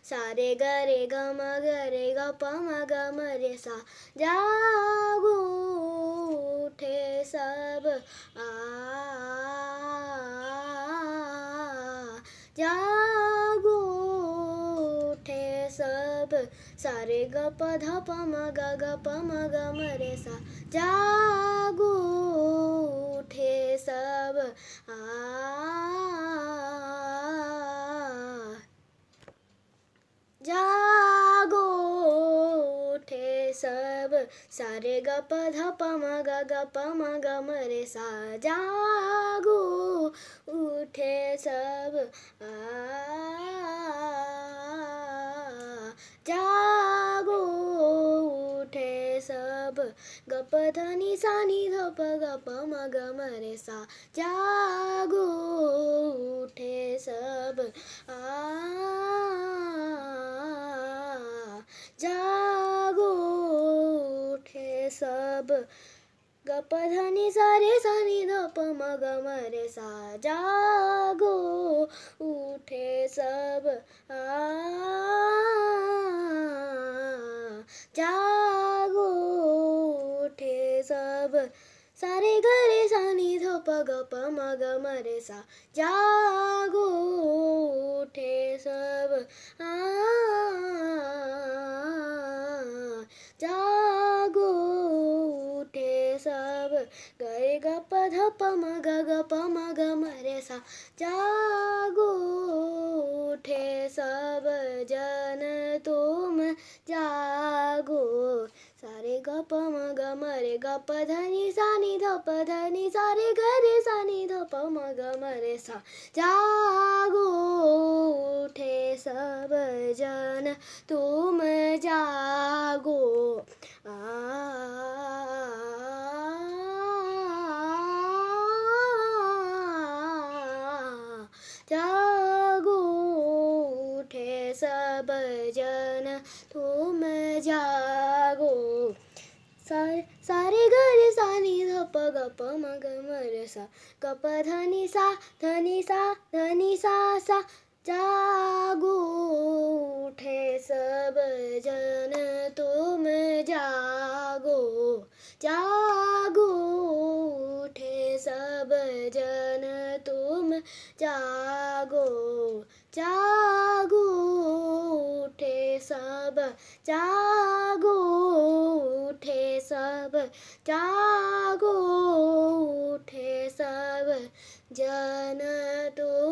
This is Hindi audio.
सा रे ग रे ग म ग रे ग प म ग म रे सा। जागो उठे सब जागो उठे सब। सा रे ग प ध प म ग ग प म ग म रे सा। जागो उठे सब जागो उठे सब। सा रे ग प ध प म ग ग प म ग म रे सा। जागो उठे सब जागो उठे सब। ग प ध नि सा नि ध प ग प म ग म रे सा। जागो उठे सब जागो उठे सब। ग प ध नि सा रे सा नि ध प म ग म रे सा। जागो उठे सब जागो उठे सब। सा रे ग रे सा नि ध प ग प म ग म रे सा। जागो उठे सब जागो उठे सब। ग रे ग प ध प म ग ग प म ग म रे सा। जागो उठे सब जन तुम जागो। सा रे ग प म ग म रे ग प ध नि सा नि ध प ध नि सा रे ग रे सा नि ध प म ग म रे सा। जागो उठे सब जन तुम जागो। जागो उठे सब जन तुम जागो। सा रे ग रे सा नि ध प ग प म ग म रे सा। ग प ध नि सा ध नि सा ध नि सा सा। जागो उठे सब जन तुम जागो। जागो उठे सब जन तुम जागो। जागो उठे सब जागो उठे सब जागो उठे सब जन तुम